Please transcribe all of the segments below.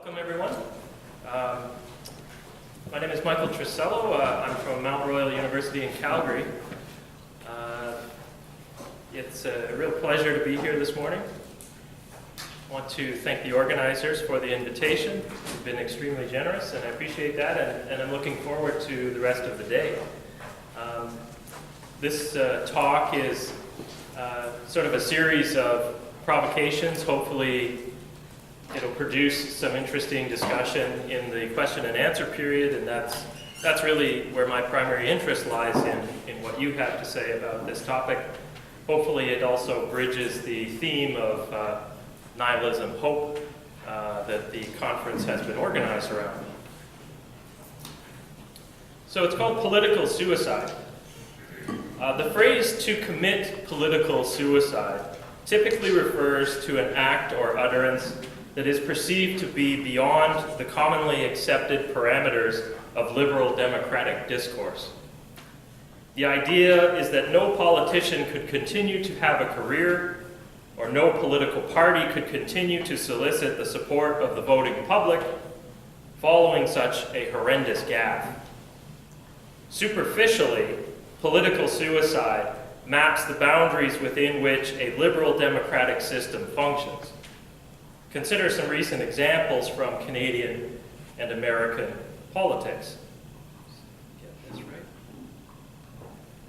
Welcome, everyone. My name is Michael Truscello. I'm from Mount Royal University in Calgary. It's a real pleasure to be here this morning. I want to thank the organizers for the invitation. You've been extremely generous, and I appreciate that, and I'm looking forward to the rest of the day. This talk is sort of a series of provocations. Hopefully, it'll produce some interesting discussion in the question and answer period, and that's really where my primary interest lies in what you have to say about this topic. Hopefully it also bridges the theme of nihilism, hope, that the conference has been organized around. So it's called political suicide. The phrase "to commit political suicide" typically refers to an act or utterance that is perceived to be beyond the commonly accepted parameters of liberal democratic discourse. The idea is that no politician could continue to have a career, or no political party could continue to solicit the support of the voting public following such a horrendous gaffe. Superficially, political suicide maps the boundaries within which a liberal democratic system functions. Consider some recent examples from Canadian and American politics. Get this right.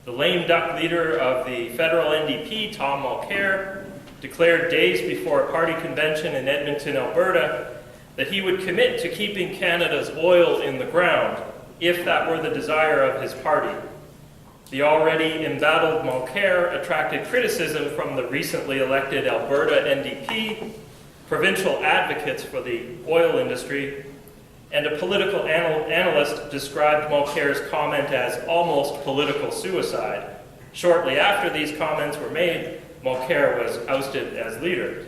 The lame duck leader of the federal NDP, Tom Mulcair, declared days before a party convention in Edmonton, Alberta, that he would commit to keeping Canada's oil in the ground if that were the desire of his party. The already embattled Mulcair attracted criticism from the recently elected Alberta NDP, provincial advocates for the oil industry, and a political analyst described Mulcair's comment as almost political suicide. Shortly after these comments were made, Mulcair was ousted as leader.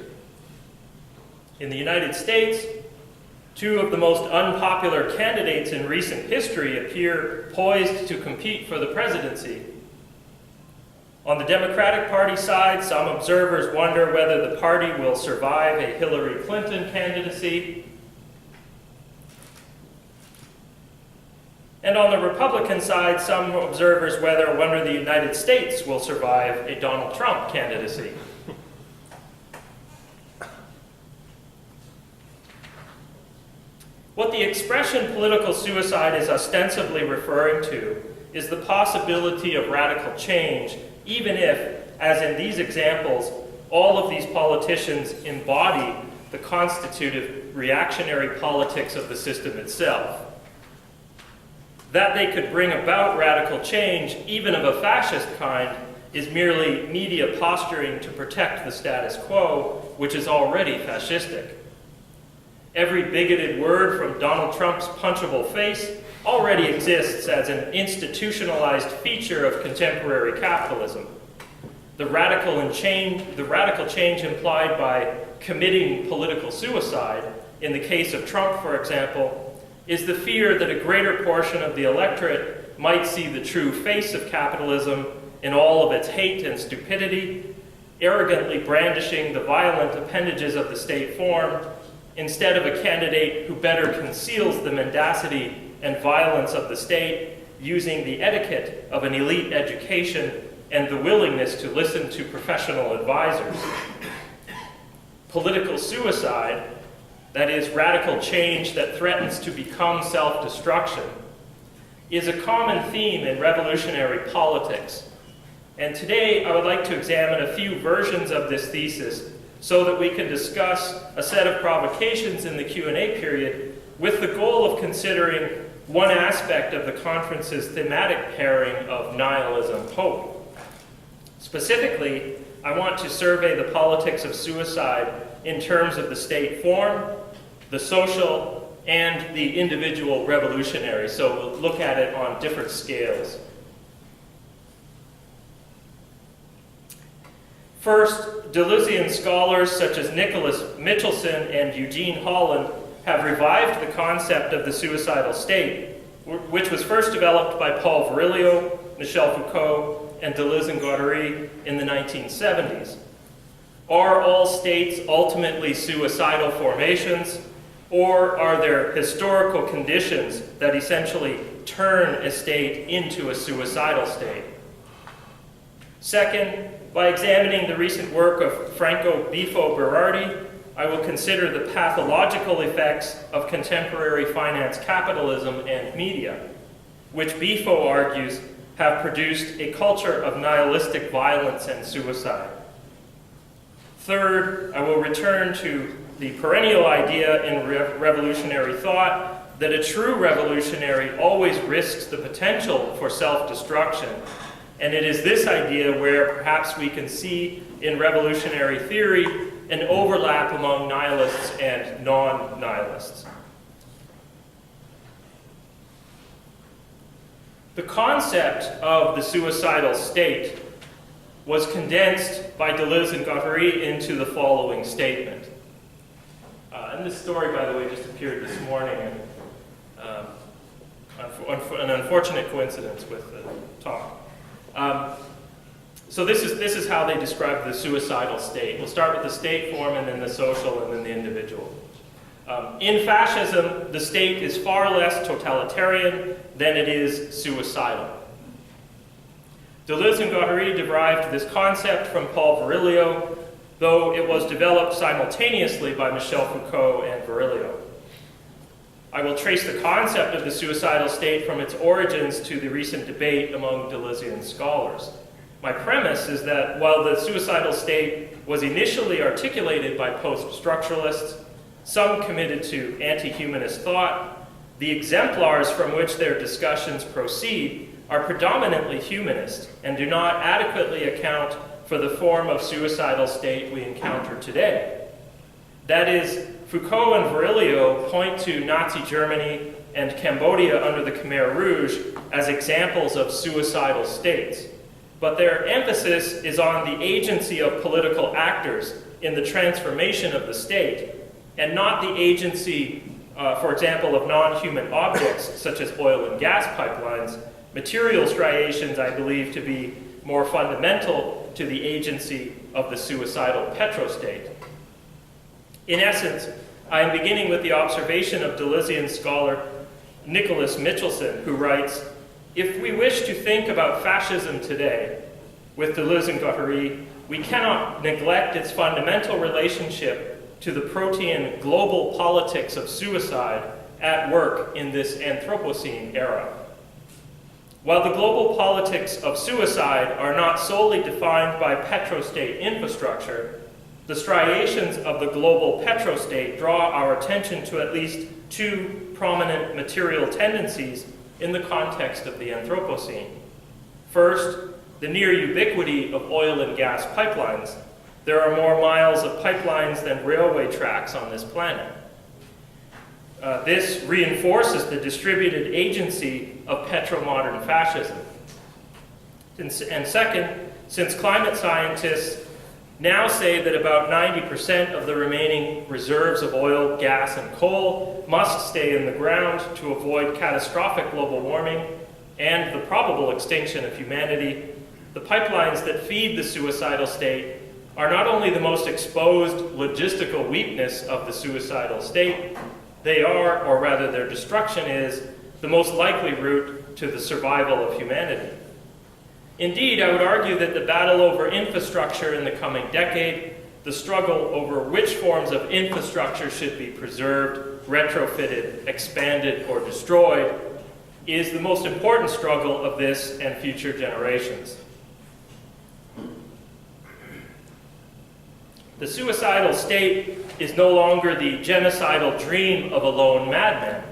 In the United States, two of the most unpopular candidates in recent history appear poised to compete for the presidency. On the Democratic Party side, some observers wonder whether the party will survive a Hillary Clinton candidacy. And on the Republican side, some observers wonder the United States will survive a Donald Trump candidacy. What the expression political suicide is ostensibly referring to is the possibility of radical change, even if, as in these examples, all of these politicians embody the constitutive reactionary politics of the system itself. That they could bring about radical change, even of a fascist kind, is merely media posturing to protect the status quo, which is already fascistic. Every bigoted word from Donald Trump's punchable face already exists as an institutionalized feature of contemporary capitalism. The radical change implied by committing political suicide, in the case of Trump, for example, is the fear that a greater portion of the electorate might see the true face of capitalism in all of its hate and stupidity, arrogantly brandishing the violent appendages of the state form, instead of a candidate who better conceals the mendacity and violence of the state, using the etiquette of an elite education and the willingness to listen to professional advisors. Political suicide, that is, radical change that threatens to become self-destruction, is a common theme in revolutionary politics. And today I would like to examine a few versions of this thesis so that we can discuss a set of provocations in the Q&A period with the goal of considering one aspect of the conference's thematic pairing of nihilism-hope. Specifically, I want to survey the politics of suicide in terms of the state form, the social, and the individual revolutionary. So we'll look at it on different scales. First, Deleuzian scholars such as Nicholas Michelson and Eugene Holland have revived the concept of the suicidal state, which was first developed by Paul Virilio, Michel Foucault, and Deleuze and Guattari in the 1970s. Are all states ultimately suicidal formations, Or are there historical conditions that essentially turn a state into a suicidal state? Second, by examining the recent work of Franco Bifo Berardi, I will consider the pathological effects of contemporary finance capitalism and media, which Bifo argues have produced a culture of nihilistic violence and suicide. Third, I will return to the perennial idea in revolutionary thought that a true revolutionary always risks the potential for self-destruction. And it is this idea where perhaps we can see in revolutionary theory an overlap among nihilists and non-nihilists. The concept of the suicidal state was condensed by Deleuze and Guattari into the following statement. And this story, by the way, just appeared this morning, and an unfortunate coincidence with the talk. So this is how they describe the suicidal state. We'll start with the state form, and then the social, and then the individual. In fascism, the state is far less totalitarian than it is suicidal. Deleuze and Guattari derived this concept from Paul Virilio, though it was developed simultaneously by Michel Foucault and Virilio. I will trace the concept of the suicidal state from its origins to the recent debate among Deleuzian scholars. My premise is that while the suicidal state was initially articulated by post-structuralists, some committed to anti-humanist thought, the exemplars from which their discussions proceed are predominantly humanist and do not adequately account for the form of suicidal state we encounter today. That is, Foucault and Virilio point to Nazi Germany and Cambodia under the Khmer Rouge as examples of suicidal states, but their emphasis is on the agency of political actors in the transformation of the state, and not the agency, for example, of non-human objects such as oil and gas pipelines. Material striations I believe to be more fundamental to the agency of the suicidal petrostate. In essence, I am beginning with the observation of Deleuzian scholar Nicholas Michelson, who writes, "If we wish to think about fascism today, with Deleuze and Guattari, we cannot neglect its fundamental relationship to the protean global politics of suicide at work in this Anthropocene era. While the global politics of suicide are not solely defined by petrostate infrastructure, the striations of the global petrostate draw our attention to at least two prominent material tendencies in the context of the Anthropocene. First, the near ubiquity of oil and gas pipelines. There are more miles of pipelines than railway tracks on this planet. This reinforces the distributed agency of petromodern fascism. And second, since climate scientists now say that about 90% of the remaining reserves of oil, gas, and coal must stay in the ground to avoid catastrophic global warming and the probable extinction of humanity, the pipelines that feed the suicidal state are not only the most exposed logistical weakness of the suicidal state, they are, or rather their destruction is, the most likely route to the survival of humanity. Indeed, I would argue that the battle over infrastructure in the coming decade, the struggle over which forms of infrastructure should be preserved, retrofitted, expanded, or destroyed, is the most important struggle of this and future generations. The suicidal state is no longer the genocidal dream of a lone madman,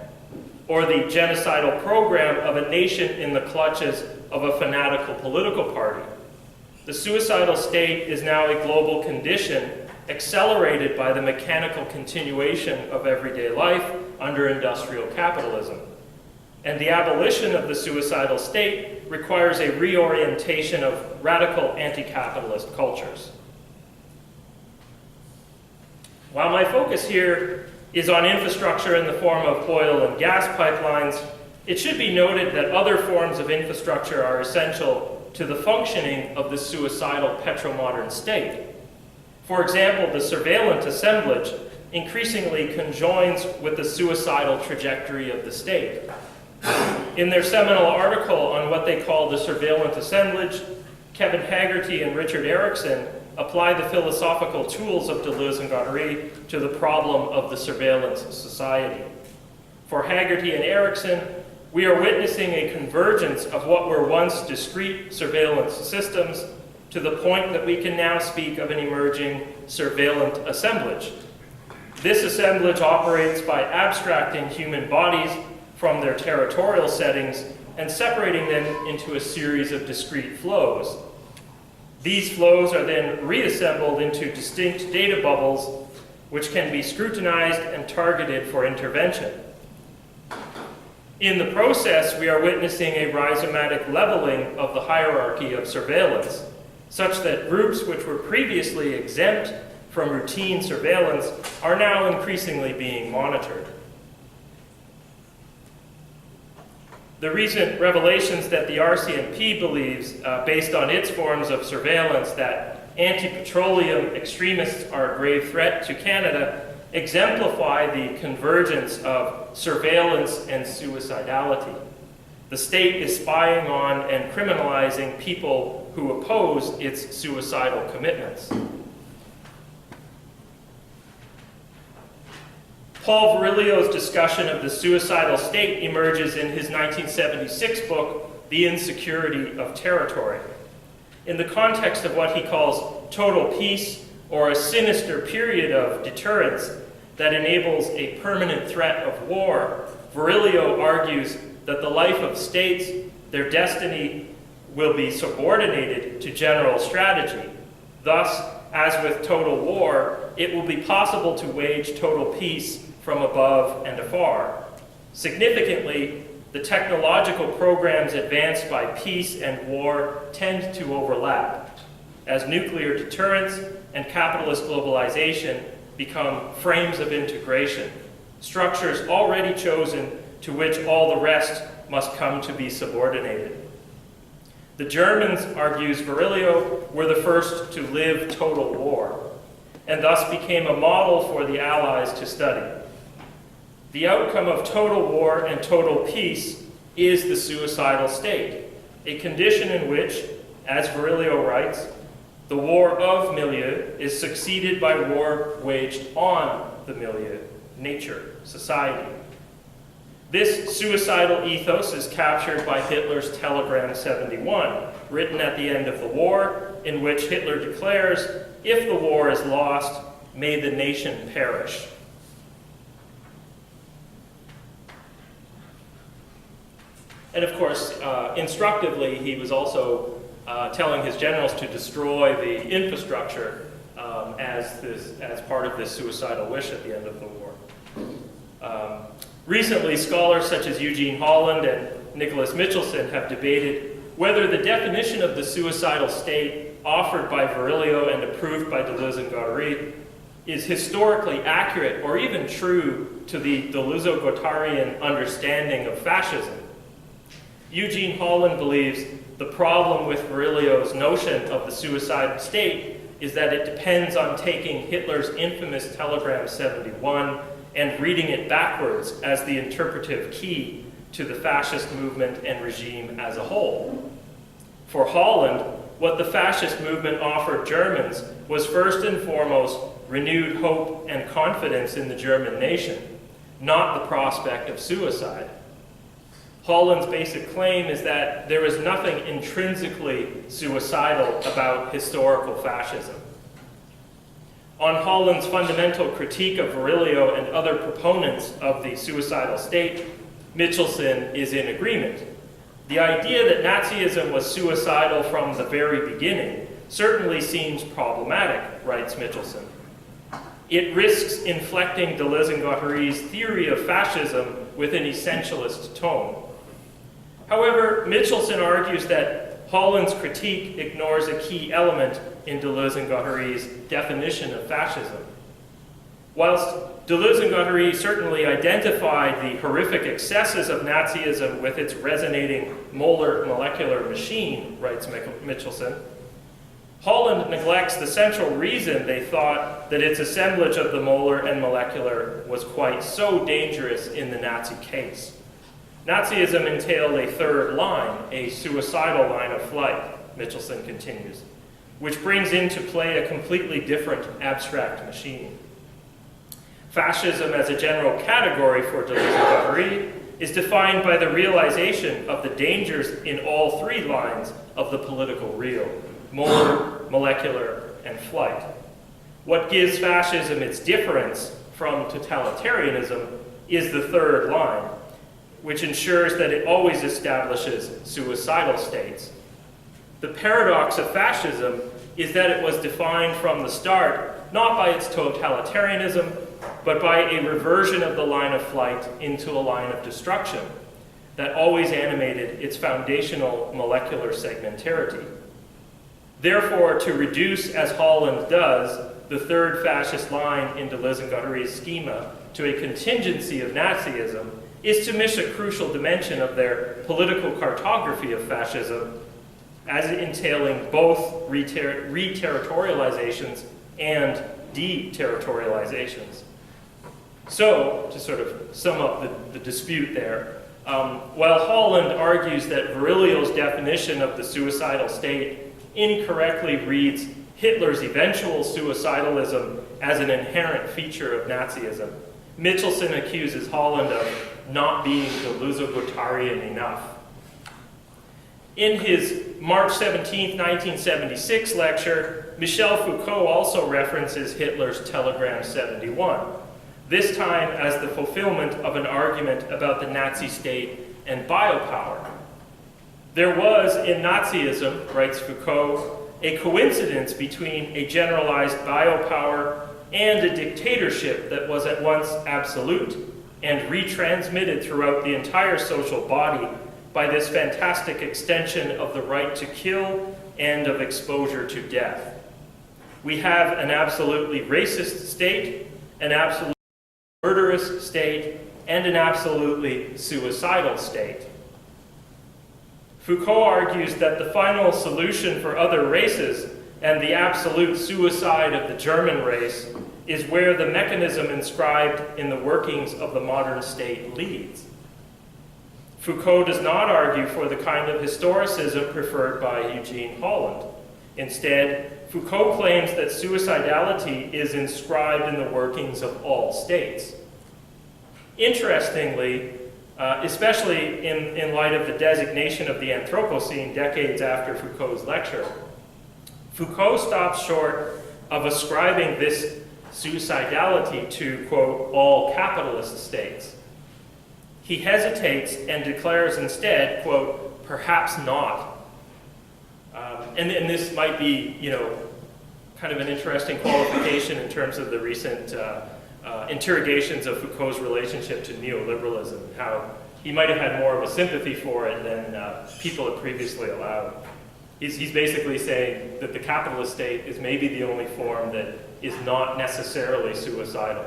or the genocidal program of a nation in the clutches of a fanatical political party. The suicidal state is now a global condition accelerated by the mechanical continuation of everyday life under industrial capitalism. And the abolition of the suicidal state requires a reorientation of radical anti-capitalist cultures. While my focus here is on infrastructure in the form of oil and gas pipelines, it should be noted that other forms of infrastructure are essential to the functioning of the suicidal petromodern state. For example, the surveillance assemblage increasingly conjoins with the suicidal trajectory of the state. In their seminal article on what they call the surveillance assemblage, Kevin Haggerty and Richard Erickson apply the philosophical tools of Deleuze and Guattari to the problem of the surveillance society. For Haggerty and Erickson, we are witnessing a convergence of what were once discrete surveillance systems to the point that we can now speak of an emerging surveillance assemblage. This assemblage operates by abstracting human bodies from their territorial settings and separating them into a series of discrete flows. These flows are then reassembled into distinct data bubbles, which can be scrutinized and targeted for intervention. In the process, we are witnessing a rhizomatic leveling of the hierarchy of surveillance, such that groups which were previously exempt from routine surveillance are now increasingly being monitored. The recent revelations that the RCMP believes, based on its forms of surveillance, that anti-petroleum extremists are a grave threat to Canada, exemplify the convergence of surveillance and suicidality. The state is spying on and criminalizing people who oppose its suicidal commitments. Paul Virilio's discussion of the suicidal state emerges in his 1976 book, The Insecurity of Territory. In the context of what he calls total peace, or a sinister period of deterrence that enables a permanent threat of war, Virilio argues that the life of states, their destiny, will be subordinated to general strategy. Thus, as with total war, it will be possible to wage total peace from above and afar. Significantly, the technological programs advanced by peace and war tend to overlap, as nuclear deterrence and capitalist globalization become frames of integration, structures already chosen to which all the rest must come to be subordinated. The Germans, argues Virilio, were the first to live total war, and thus became a model for the Allies to study. The outcome of total war and total peace is the suicidal state, a condition in which, as Virilio writes, the war of milieu is succeeded by war waged on the milieu, nature, society. This suicidal ethos is captured by Hitler's Telegram 71, written at the end of the war, in which Hitler declares, "If the war is lost, may the nation perish." And of course, instructively, he was also telling his generals to destroy the infrastructure as part of this suicidal wish at the end of the war. Recently, scholars such as Eugene Holland and Nicholas Michelson have debated whether the definition of the suicidal state offered by Virilio and approved by Deleuze and Guattari is historically accurate or even true to the Deleuzo-Guattarian understanding of fascism. Eugene Holland believes the problem with Virilio's notion of the suicidal state is that it depends on taking Hitler's infamous Telegram 71 and reading it backwards as the interpretive key to the fascist movement and regime as a whole. For Holland, what the fascist movement offered Germans was first and foremost renewed hope and confidence in the German nation, not the prospect of suicide. Holland's basic claim is that there is nothing intrinsically suicidal about historical fascism. On Holland's fundamental critique of Virilio and other proponents of the suicidal state, Michelson is in agreement. The idea that Nazism was suicidal from the very beginning certainly seems problematic, writes Michelson. It risks inflecting Deleuze and Guattari's theory of fascism with an essentialist tone. However, Michelson argues that Holland's critique ignores a key element in Deleuze and Guattari's definition of fascism. Whilst Deleuze and Guattari certainly identified the horrific excesses of Nazism with its resonating molar molecular machine, writes Michelson, Holland neglects the central reason they thought that its assemblage of the molar and molecular was quite so dangerous in the Nazi case. Nazism entailed a third line, a suicidal line of flight, Michelson continues, which brings into play a completely different abstract machine. Fascism as a general category for Deleuze is defined by the realization of the dangers in all three lines of the political real, molar, molecular, and flight. What gives fascism its difference from totalitarianism is the third line, which ensures that it always establishes suicidal states. The paradox of fascism is that it was defined from the start not by its totalitarianism, but by a reversion of the line of flight into a line of destruction that always animated its foundational molecular segmentarity. Therefore, to reduce, as Holland does, the third fascist line in Deleuze-Guattari's schema to a contingency of Nazism is to miss a crucial dimension of their political cartography of fascism as entailing both re-territorializations and de-territorializations. So, to sort of sum up the dispute there, while Holland argues that Virilio's definition of the suicidal state incorrectly reads Hitler's eventual suicidalism as an inherent feature of Nazism, Michelson accuses Holland of not being Deleuze-Guattarian enough. In his March 17, 1976 lecture, Michel Foucault also references Hitler's Telegram 71, this time as the fulfillment of an argument about the Nazi state and biopower. There was, in Nazism, writes Foucault, a coincidence between a generalized biopower and a dictatorship that was at once absolute and retransmitted throughout the entire social body by this fantastic extension of the right to kill and of exposure to death. We have an absolutely racist state, an absolutely murderous state, and an absolutely suicidal state. Foucault argues that the final solution for other races and the absolute suicide of the German race is where the mechanism inscribed in the workings of the modern state leads. Foucault does not argue for the kind of historicism preferred by Eugene Holland. Instead, Foucault claims that suicidality is inscribed in the workings of all states. Interestingly, especially in light of the designation of the Anthropocene decades after Foucault's lecture, Foucault stops short of ascribing this suicidality to, quote, all capitalist states. He hesitates and declares instead, quote, perhaps not. And this might be, kind of an interesting qualification in terms of the recent interrogations of Foucault's relationship to neoliberalism, how he might have had more of a sympathy for it than people had previously allowed. He's basically saying that the capitalist state is maybe the only form that is not necessarily suicidal,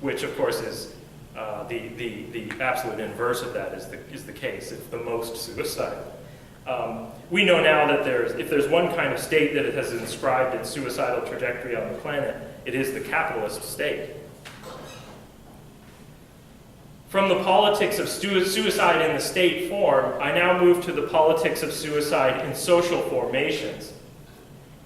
which of course is the absolute inverse of that is the case. It's the most suicidal. We know now that if there's one kind of state that it has inscribed its suicidal trajectory on the planet, it is the capitalist state. From the politics of suicide in the state form, I now move to the politics of suicide in social formations.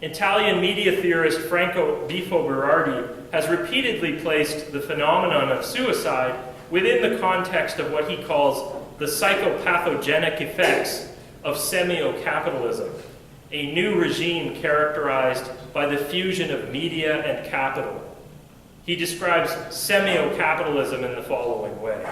Italian media theorist Franco Bifo Berardi has repeatedly placed the phenomenon of suicide within the context of what he calls the psychopathogenic effects of semio-capitalism, a new regime characterized by the fusion of media and capital. He describes semio-capitalism in the following way.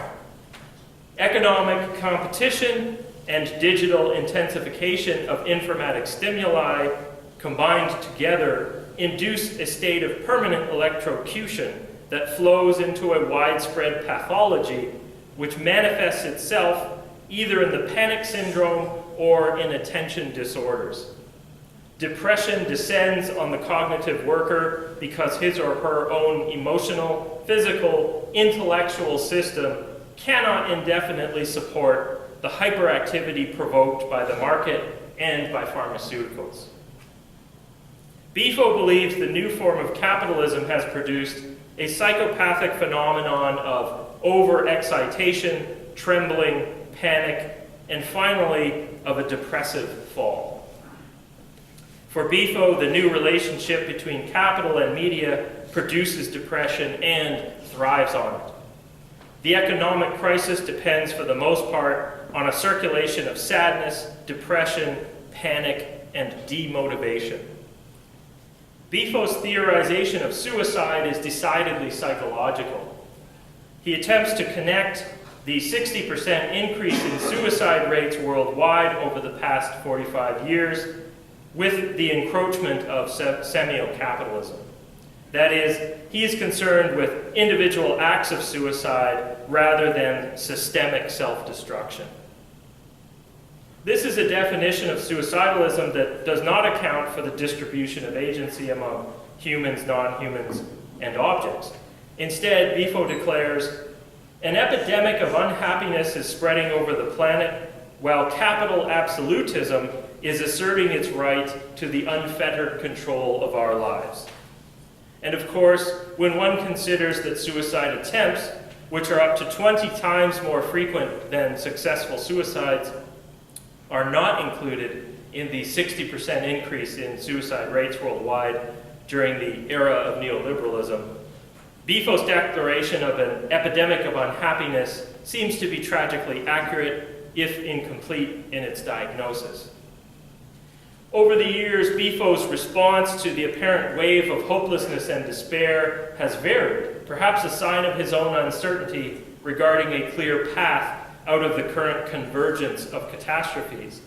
Economic competition and digital intensification of informatic stimuli combined together induce a state of permanent electrocution that flows into a widespread pathology which manifests itself either in the panic syndrome or in attention disorders. Depression descends on the cognitive worker because his or her own emotional, physical, intellectual system cannot indefinitely support the hyperactivity provoked by the market and by pharmaceuticals. Bifo believes the new form of capitalism has produced a psychopathic phenomenon of overexcitation, trembling, panic, and finally of a depressive fall. For Bifo, the new relationship between capital and media produces depression and thrives on it. The economic crisis depends for the most part on a circulation of sadness, depression, panic, and demotivation. Bifo's theorization of suicide is decidedly psychological. He attempts to connect the 60% increase in suicide rates worldwide over the past 45 years with the encroachment of semio-capitalism. That is, he is concerned with individual acts of suicide rather than systemic self-destruction. This is a definition of suicidalism that does not account for the distribution of agency among humans, non-humans, and objects. Instead, Bifo declares, an epidemic of unhappiness is spreading over the planet, while capital absolutism is asserting its right to the unfettered control of our lives. And of course, when one considers that suicide attempts, which are up to 20 times more frequent than successful suicides, are not included in the 60% increase in suicide rates worldwide during the era of neoliberalism, Bifo's declaration of an epidemic of unhappiness seems to be tragically accurate, if incomplete in its diagnosis. Over the years, Bifo's response to the apparent wave of hopelessness and despair has varied, perhaps a sign of his own uncertainty regarding a clear path out of the current convergence of catastrophes.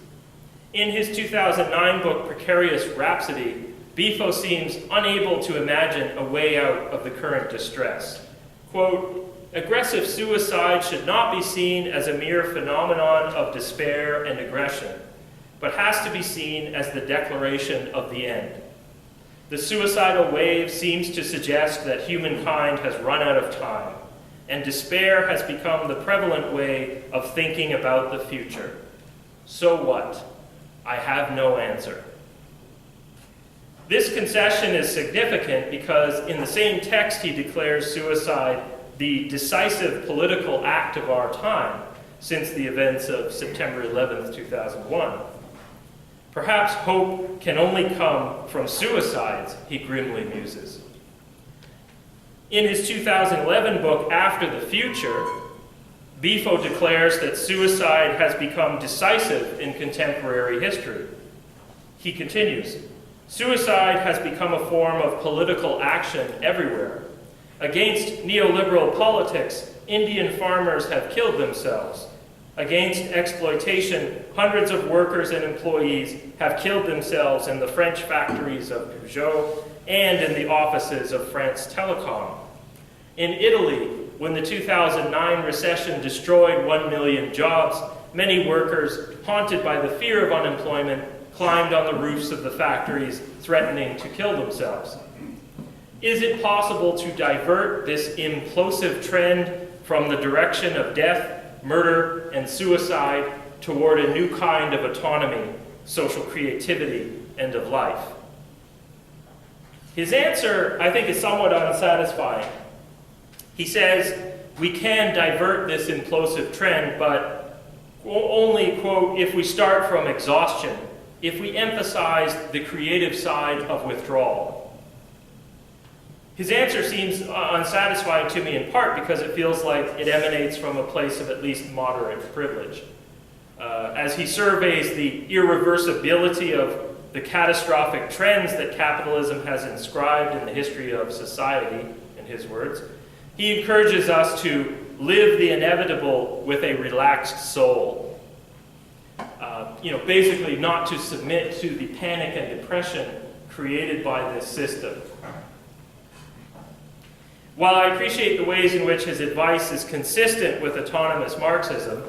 In his 2009 book, Precarious Rhapsody, Bifo seems unable to imagine a way out of the current distress. Quote, aggressive suicide should not be seen as a mere phenomenon of despair and aggression, but has to be seen as the declaration of the end. The suicidal wave seems to suggest that humankind has run out of time, and despair has become the prevalent way of thinking about the future. So what? I have no answer. This concession is significant because in the same text he declares suicide the decisive political act of our time since the events of September 11th, 2001. Perhaps hope can only come from suicides, he grimly muses. In his 2011 book, After the Future, Bifo declares that suicide has become decisive in contemporary history. He continues, suicide has become a form of political action everywhere. Against neoliberal politics, Indian farmers have killed themselves. Against exploitation, hundreds of workers and employees have killed themselves in the French factories of Peugeot and in the offices of France Telecom. In Italy, when the 2009 recession destroyed 1 million jobs, many workers, haunted by the fear of unemployment, climbed on the roofs of the factories, threatening to kill themselves. Is it possible to divert this implosive trend from the direction of death, murder, and suicide toward a new kind of autonomy, social creativity, and of life? His answer, I think, is somewhat unsatisfying. He says, we can divert this implosive trend, but only, quote, if we start from exhaustion, if we emphasize the creative side of withdrawal. His answer seems unsatisfying to me in part because it feels like it emanates from a place of at least moderate privilege. As he surveys the irreversibility of the catastrophic trends that capitalism has inscribed in the history of society, in his words, he encourages us to live the inevitable with a relaxed soul. Basically not to submit to the panic and depression created by this system. While I appreciate the ways in which his advice is consistent with autonomous Marxism,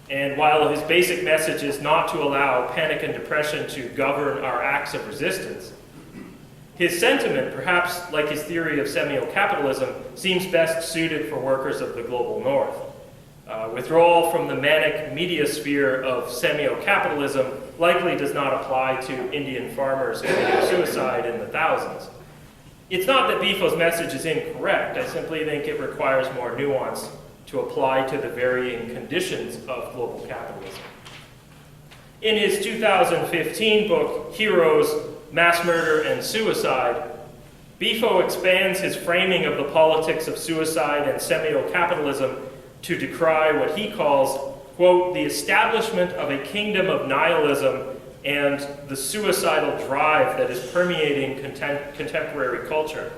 and while his basic message is not to allow panic and depression to govern our acts of resistance, his sentiment, perhaps like his theory of semio-capitalism, seems best suited for workers of the global north. Withdrawal from the manic media sphere of semio-capitalism likely does not apply to Indian farmers committing suicide in the thousands. It's not that Bifo's message is incorrect. I simply think it requires more nuance to apply to the varying conditions of global capitalism. In his 2015 book, Heroes, Mass Murder and Suicide, Bifo expands his framing of the politics of suicide and semio-capitalism to decry what he calls, quote, the establishment of a kingdom of nihilism and the suicidal drive that is permeating contemporary culture,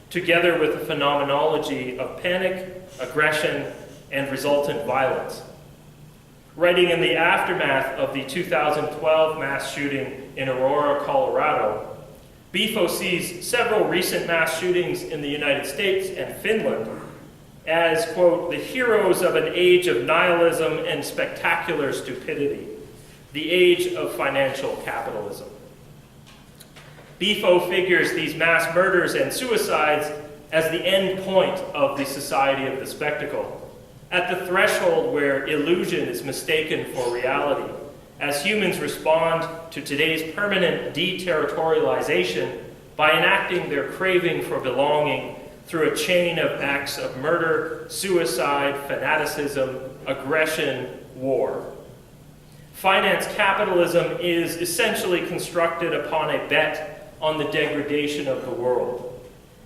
together with the phenomenology of panic, aggression, and resultant violence. Writing in the aftermath of the 2012 mass shooting in Aurora, Colorado, Bifo sees several recent mass shootings in the United States and Finland as, quote, the heroes of an age of nihilism and spectacular stupidity, the age of financial capitalism. Bifo figures these mass murders and suicides as the end point of the society of the spectacle, at the threshold where illusion is mistaken for reality, as humans respond to today's permanent deterritorialization by enacting their craving for belonging through a chain of acts of murder, suicide, fanaticism, aggression, war. Finance capitalism is essentially constructed upon a bet on the degradation of the world.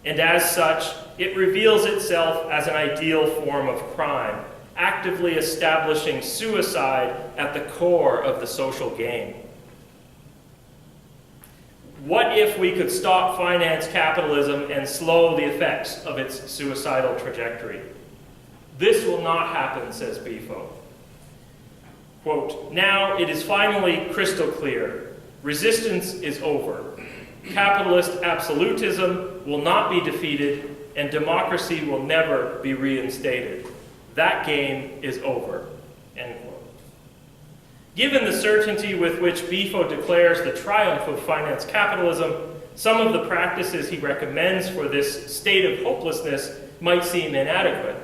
And as such, it reveals itself as an ideal form of crime, actively establishing suicide at the core of the social game. What if we could stop finance capitalism and slow the effects of its suicidal trajectory? This will not happen, says Bifo. Quote, now it is finally crystal clear. Resistance is over. Capitalist absolutism will not be defeated, and democracy will never be reinstated. That game is over. End quote. Given the certainty with which Bifo declares the triumph of finance capitalism, some of the practices he recommends for this state of hopelessness might seem inadequate.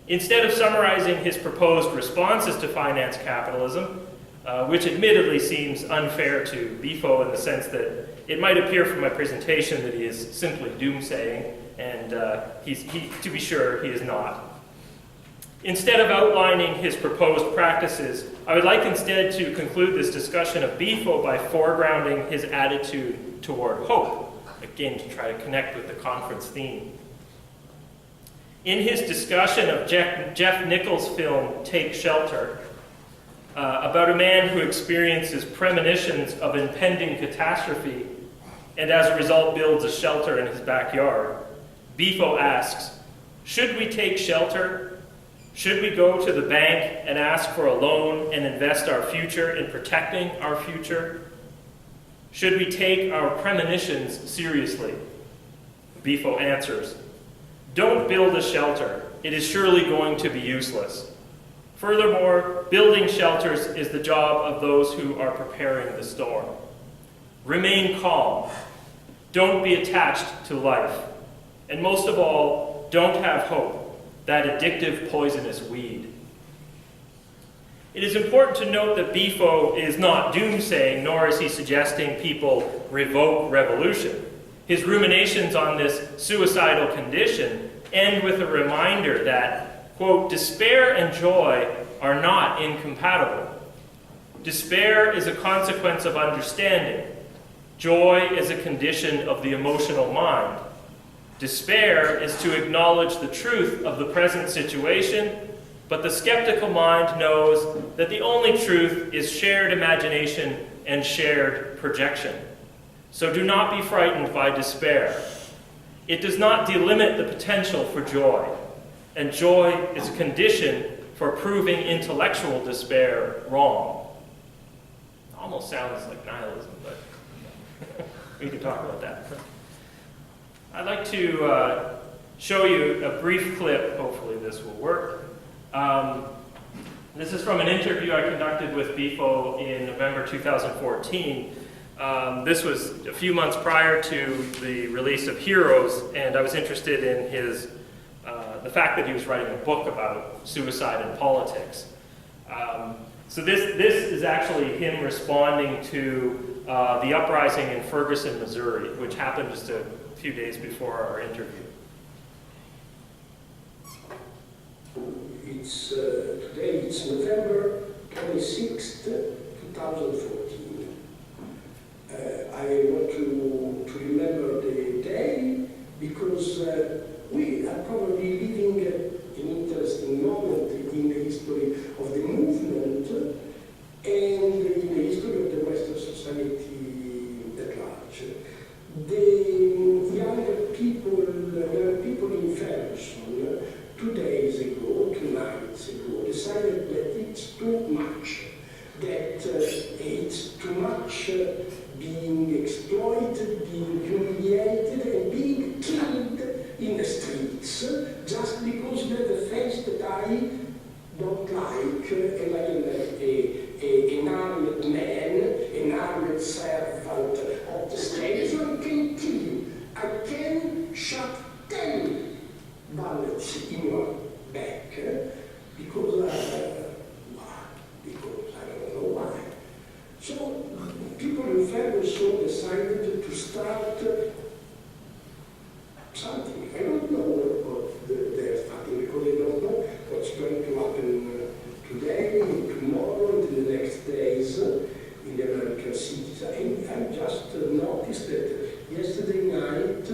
Instead of summarizing his proposed responses to finance capitalism, which admittedly seems unfair to Bifo in the sense that it might appear from my presentation that he is simply doomsaying, and to be sure, he is not. Instead of outlining his proposed practices, I would like instead to conclude this discussion of Bifo by foregrounding his attitude toward hope, again to try to connect with the conference theme. In his discussion of Jeff Nichols' film Take Shelter, about a man who experiences premonitions of impending catastrophe and as a result builds a shelter in his backyard, Bifo asks, should we take shelter? Should we go to the bank and ask for a loan and invest our future in protecting our future? Should we take our premonitions seriously? Bifo answers, don't build a shelter. It is surely going to be useless. Furthermore, building shelters is the job of those who are preparing the storm. Remain calm. Don't be attached to life. And most of all, don't have hope, that addictive, poisonous weed. It is important to note that Bifo is not doomsaying, nor is he suggesting people revoke revolution. His ruminations on this suicidal condition end with a reminder that, quote, despair and joy are not incompatible. Despair is a consequence of understanding. Joy is a condition of the emotional mind. Despair is to acknowledge the truth of the present situation, but the skeptical mind knows that the only truth is shared imagination and shared projection. So do not be frightened by despair. It does not delimit the potential for joy, and joy is a condition for proving intellectual despair wrong. Almost sounds like nihilism, but we can talk about that. I'd like to show you a brief clip. Hopefully this will work. This is from an interview I conducted with Bifo in November 2014. This was a few months prior to the release of Heroes, and I was interested in his the fact that he was writing a book about suicide and politics. So this is actually him responding to the uprising in Ferguson, Missouri, which happened just a few days before our interview. Today it's November 26th, 2014. I want to remember the day because we are probably living an interesting moment in the history of the movement and in the history of the Western society at large. The young people in Ferguson 2 days ago, 2 nights ago, decided that it's too much, that it's too much being exploited, being humiliated, and being killed in the streets, just because you have a face that I don't like, and I am an armed man, an armed servant of the state, so I can kill you. I can shot 10 bullets in your back, because I don't know why. So people in Ferguson decided to start something. I don't know what they're starting, because I don't know what's going to happen today, tomorrow, and in the next days in the American cities. I just noticed that yesterday night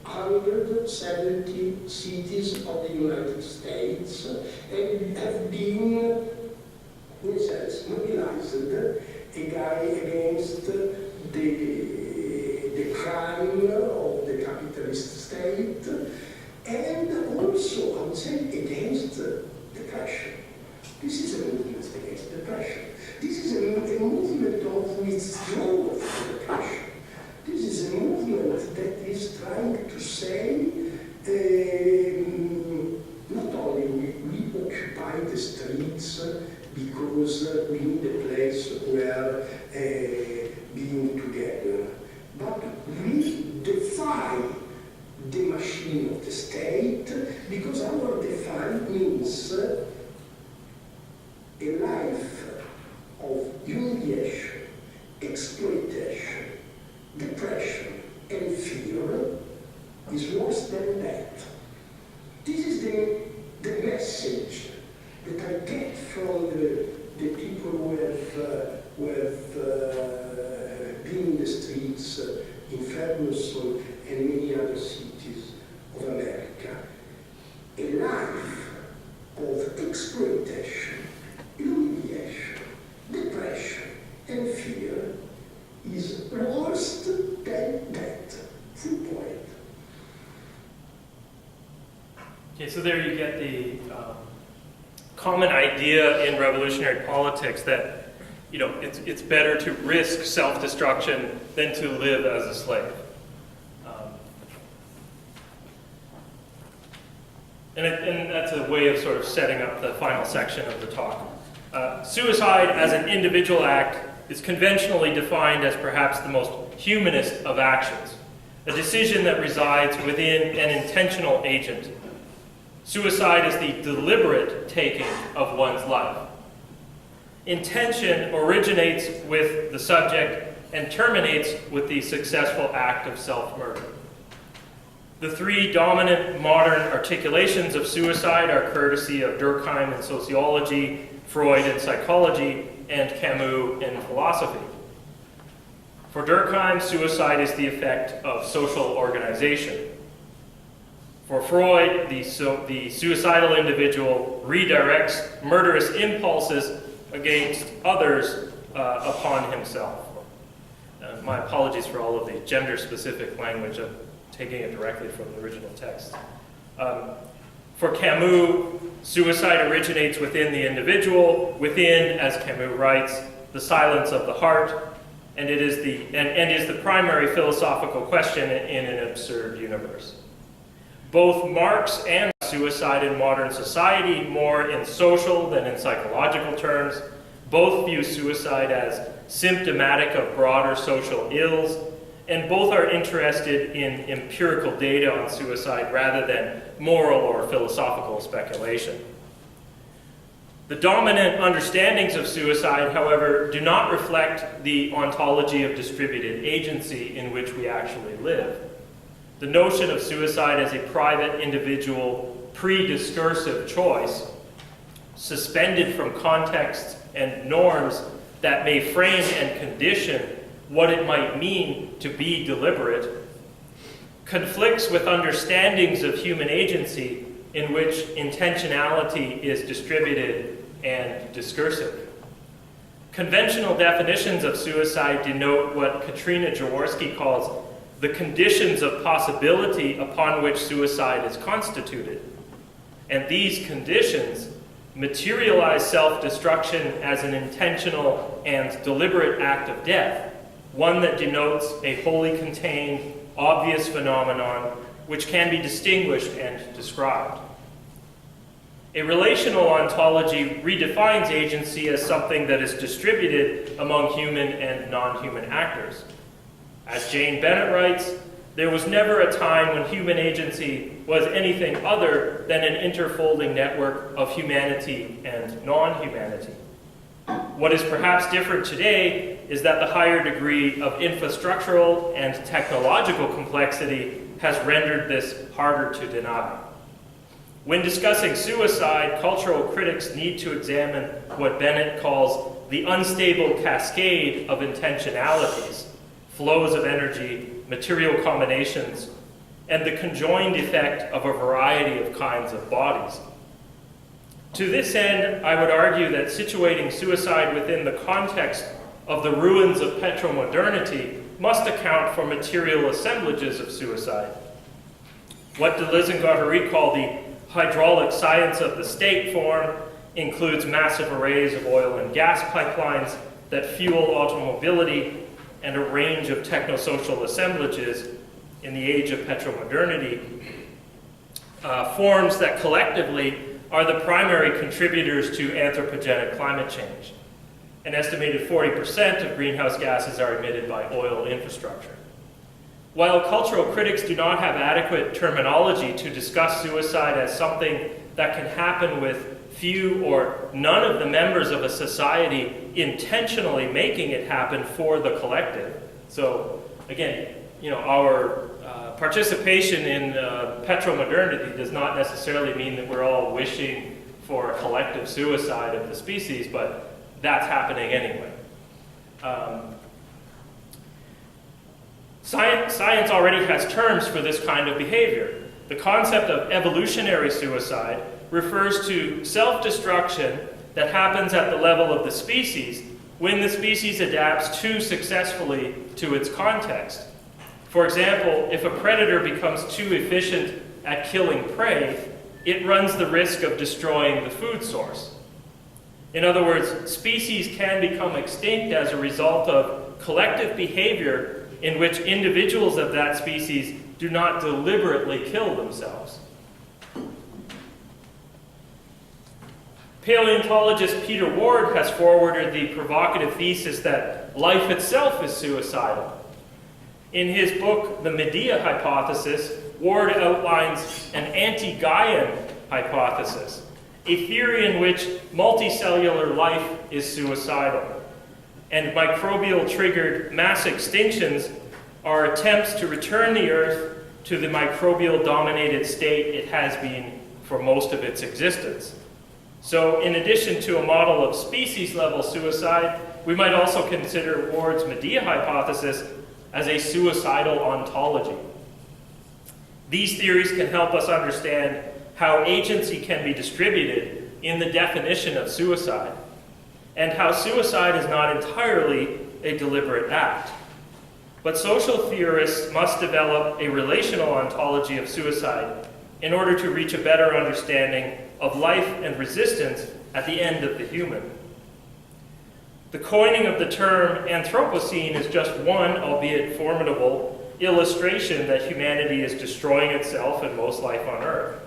170 cities of the United States have been, in a sense, mobilized against the crime of the capitalist state, and also, I would say, against depression. This is a movement against depression. This is a movement of withdrawal from depression. This is a movement that is trying to say, not only we occupy the streets because we need a place where being together, but we defy the machine of the state, because our defy means a life of humiliation, exploitation, depression, and fear is worse than that. This is the message that I get from the people who have been in the streets in Ferguson and many other cities of America. A life of exploitation, humiliation, depression, and fear is worse than that. Full point. Okay, so there you get the common idea in revolutionary politics that, you know, it's better to risk self-destruction than to live as a slave. And that's a way of sort of setting up the final section of the talk. Suicide as an individual act is conventionally defined as perhaps the most humanist of actions, a decision that resides within an intentional agent. Suicide is the deliberate taking of one's life. Intention originates with the subject and terminates with the successful act of self-murder. The 3 dominant modern articulations of suicide are courtesy of Durkheim in sociology, Freud in psychology, and Camus in philosophy. For Durkheim, suicide is the effect of social organization. For Freud, the suicidal individual redirects murderous impulses against others upon himself. My apologies for all of the gender-specific language. I'm taking it directly from the original text. For Camus, suicide originates within the individual, within, as Camus writes, the silence of the heart, and it is the primary philosophical question in an absurd universe. Both Marx and suicide in modern society, more in social than in psychological terms, both view suicide as symptomatic of broader social ills, and both are interested in empirical data on suicide rather than moral or philosophical speculation. The dominant understandings of suicide, however, do not reflect the ontology of distributed agency in which we actually live. The notion of suicide as a private, individual, pre-discursive choice, suspended from contexts and norms that may frame and condition what it might mean to be deliberate, conflicts with understandings of human agency in which intentionality is distributed and discursive. Conventional definitions of suicide denote what Katrina Jaworski calls the conditions of possibility upon which suicide is constituted. And these conditions materialize self-destruction as an intentional and deliberate act of death, one that denotes a wholly contained, obvious phenomenon which can be distinguished and described. A relational ontology redefines agency as something that is distributed among human and non-human actors. As Jane Bennett writes, there was never a time when human agency was anything other than an interfolding network of humanity and non-humanity. What is perhaps different today is that the higher degree of infrastructural and technological complexity has rendered this harder to deny. When discussing suicide, cultural critics need to examine what Bennett calls the unstable cascade of intentionalities, flows of energy, material combinations, and the conjoined effect of a variety of kinds of bodies. To this end, I would argue that situating suicide within the context of the ruins of petromodernity must account for material assemblages of suicide. What Deleuze and Guattari call the hydraulic science of the state form includes massive arrays of oil and gas pipelines that fuel automobility and a range of technosocial assemblages in the age of petromodernity, forms that collectively are the primary contributors to anthropogenic climate change. An estimated 40% of greenhouse gases are emitted by oil infrastructure. While cultural critics do not have adequate terminology to discuss suicide as something that can happen with few or none of the members of a society intentionally making it happen for the collective. So again, our participation in petromodernity does not necessarily mean that we're all wishing for a collective suicide of the species, but that's happening anyway. Science already has terms for this kind of behavior. The concept of evolutionary suicide refers to self-destruction that happens at the level of the species when the species adapts too successfully to its context. For example, if a predator becomes too efficient at killing prey, it runs the risk of destroying the food source. In other words, species can become extinct as a result of collective behavior in which individuals of that species do not deliberately kill themselves. Paleontologist Peter Ward has forwarded the provocative thesis that life itself is suicidal. In his book, The Medea Hypothesis, Ward outlines an anti-Gaian hypothesis, a theory in which multicellular life is suicidal, and microbial-triggered mass extinctions are attempts to return the Earth to the microbial-dominated state it has been for most of its existence. So in addition to a model of species-level suicide, we might also consider Ward's Medea hypothesis as a suicidal ontology. These theories can help us understand how agency can be distributed in the definition of suicide, and how suicide is not entirely a deliberate act. But social theorists must develop a relational ontology of suicide in order to reach a better understanding of life and resistance at the end of the human. The coining of the term anthropocene is just one, albeit formidable, illustration that humanity is destroying itself and most life on Earth.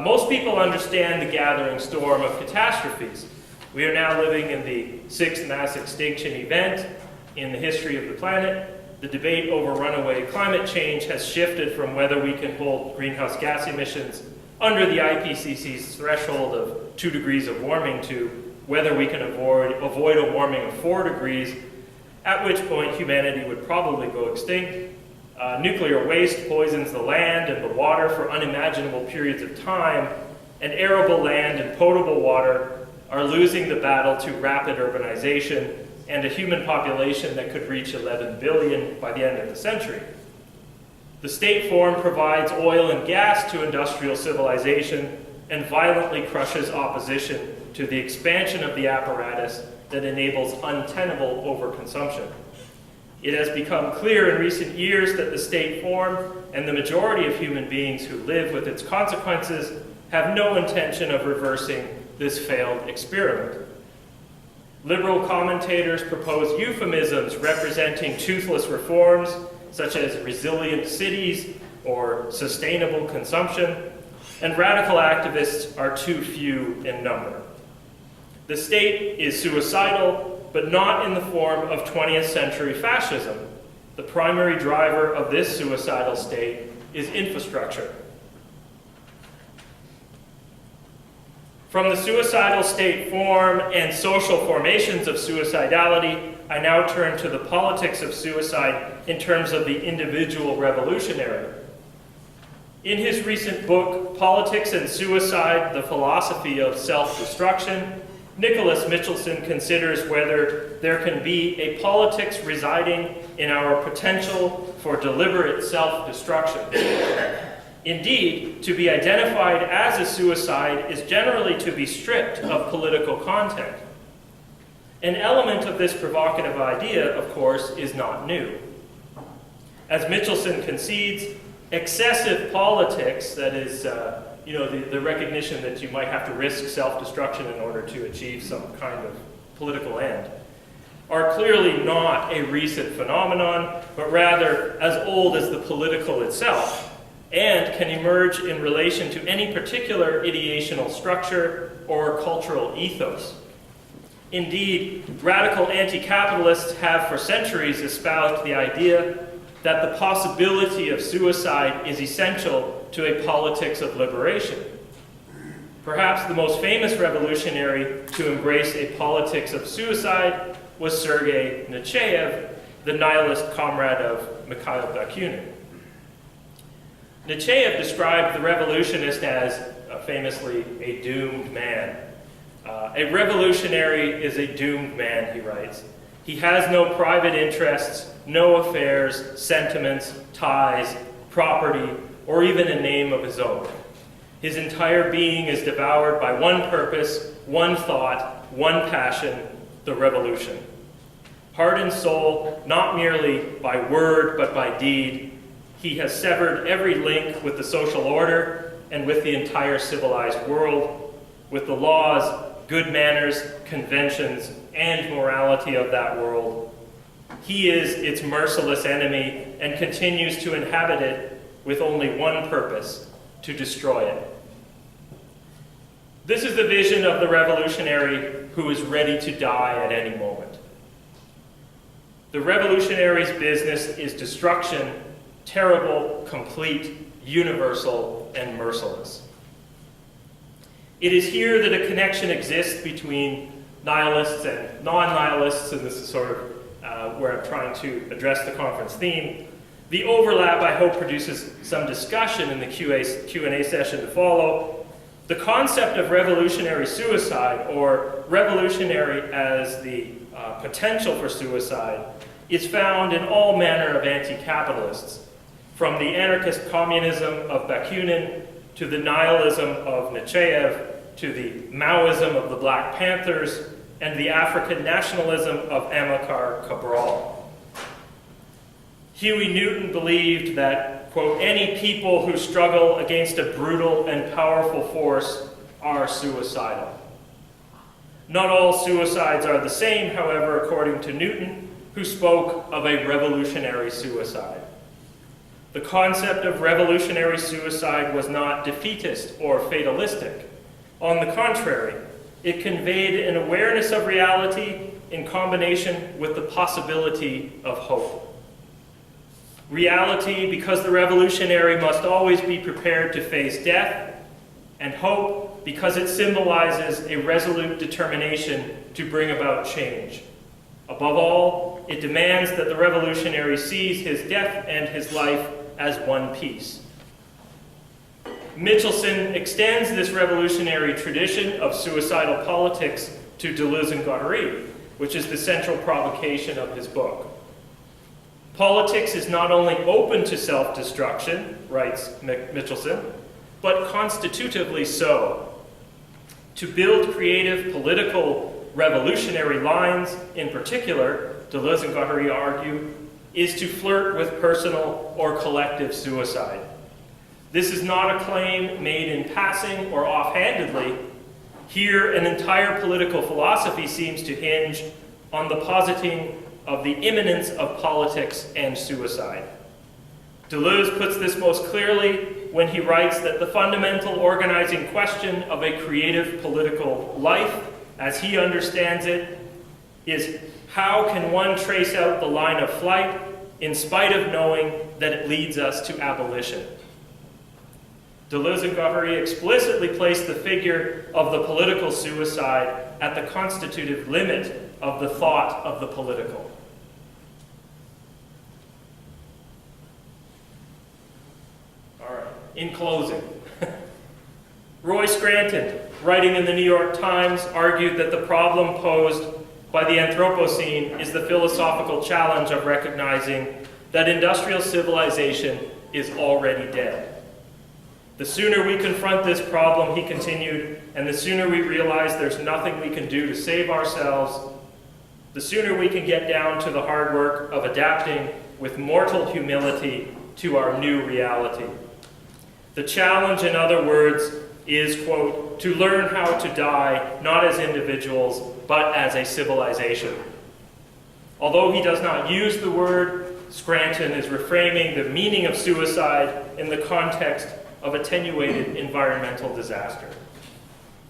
Most people understand the gathering storm of catastrophes. We are now living in the 6th mass extinction event in the history of the planet, the debate over runaway climate change has shifted from whether we can hold greenhouse gas emissions under the IPCC's threshold of 2 degrees of warming to whether we can avoid a warming of 4 degrees, at which point humanity would probably go extinct. Nuclear waste poisons the land and the water for unimaginable periods of time, and arable land and potable water are losing the battle to rapid urbanization and a human population that could reach 11 billion by the end of the century. The state form provides oil and gas to industrial civilization and violently crushes opposition to the expansion of the apparatus that enables untenable overconsumption. It has become clear in recent years that the state form and the majority of human beings who live with its consequences have no intention of reversing this failed experiment. Liberal commentators propose euphemisms representing toothless reforms, such as resilient cities or sustainable consumption, and radical activists are too few in number. The state is suicidal, but not in the form of 20th century fascism. The primary driver of this suicidal state is infrastructure. From the suicidal state form and social formations of suicidality, I now turn to the politics of suicide in terms of the individual revolutionary. In his recent book, Politics and Suicide, The Philosophy of Self-Destruction, Nicholas Michelson considers whether there can be a politics residing in our potential for deliberate self-destruction. Indeed, to be identified as a suicide is generally to be stripped of political content. An element of this provocative idea, of course, is not new. As Michelson concedes, excessive politics, that is, the recognition that you might have to risk self-destruction in order to achieve some kind of political end, are clearly not a recent phenomenon, but rather as old as the political itself, and can emerge in relation to any particular ideational structure or cultural ethos. Indeed, radical anti-capitalists have for centuries espoused the idea that the possibility of suicide is essential to a politics of liberation. Perhaps the most famous revolutionary to embrace a politics of suicide was Sergei Nechayev, the nihilist comrade of Mikhail Bakunin. Nechayev described the revolutionist as, famously, a doomed man. A revolutionary is a doomed man, he writes. He has no private interests, no affairs, sentiments, ties, property, or even a name of his own. His entire being is devoured by one purpose, one thought, one passion, the revolution. Heart and soul, not merely by word but by deed, he has severed every link with the social order and with the entire civilized world, with the laws, good manners, conventions, and morality of that world. He is its merciless enemy and continues to inhabit it with only one purpose, to destroy it. This is the vision of the revolutionary who is ready to die at any moment. The revolutionary's business is destruction, terrible, complete, universal, and merciless. It is here that a connection exists between nihilists and non-nihilists, and this is sort of where I'm trying to address the conference theme. The overlap, I hope, produces some discussion in the Q&A session to follow. The concept of revolutionary suicide, or revolutionary as the potential for suicide, is found in all manner of anti-capitalists, from the anarchist communism of Bakunin to the nihilism of Nechayev, to the Maoism of the Black Panthers, and the African nationalism of Amilcar Cabral. Huey Newton believed that, quote, any people who struggle against a brutal and powerful force are suicidal. Not all suicides are the same, however, according to Newton, who spoke of a revolutionary suicide. The concept of revolutionary suicide was not defeatist or fatalistic. On the contrary, it conveyed an awareness of reality in combination with the possibility of hope. Reality, because the revolutionary must always be prepared to face death, and hope, because it symbolizes a resolute determination to bring about change. Above all, it demands that the revolutionary sees his death and his life as one piece. Michelson extends this revolutionary tradition of suicidal politics to Deleuze and Guattari, which is the central provocation of his book. Politics is not only open to self-destruction, writes Michelson, but constitutively so. To build creative political revolutionary lines, in particular, Deleuze and Guattari argue, is to flirt with personal or collective suicide. This is not a claim made in passing or offhandedly. Here, an entire political philosophy seems to hinge on the positing of the immanence of politics and suicide. Deleuze puts this most clearly when he writes that the fundamental organizing question of a creative political life, as he understands it, is how can one trace out the line of flight in spite of knowing that it leads us to abolition? Deleuze and Guattari explicitly place the figure of the political suicide at the constitutive limit of the thought of the political. All right, in closing, Roy Scranton, writing in the New York Times, argued that the problem posed by the Anthropocene is the philosophical challenge of recognizing that industrial civilization is already dead. The sooner we confront this problem, he continued, and the sooner we realize there's nothing we can do to save ourselves, the sooner we can get down to the hard work of adapting with mortal humility to our new reality. The challenge, in other words, is, quote, to learn how to die, not as individuals, but as a civilization. Although he does not use the word, Scranton is reframing the meaning of suicide in the context of attenuated environmental disaster.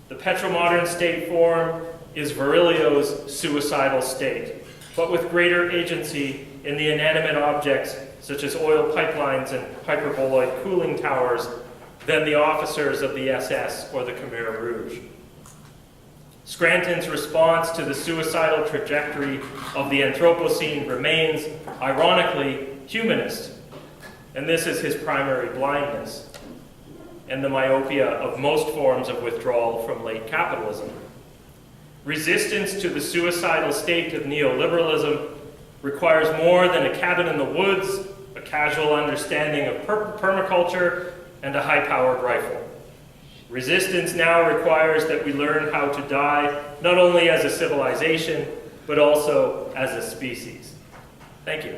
The petromodern state form is Virilio's suicidal state, but with greater agency in the inanimate objects such as oil pipelines and hyperboloid cooling towers than the officers of the SS or the Khmer Rouge. Scranton's response to the suicidal trajectory of the Anthropocene remains, ironically, humanist, and this is his primary blindness and the myopia of most forms of withdrawal from late capitalism. Resistance to the suicidal state of neoliberalism requires more than a cabin in the woods, a casual understanding of permaculture, and a high-powered rifle. Resistance now requires that we learn how to die, not only as a civilization, but also as a species. Thank you.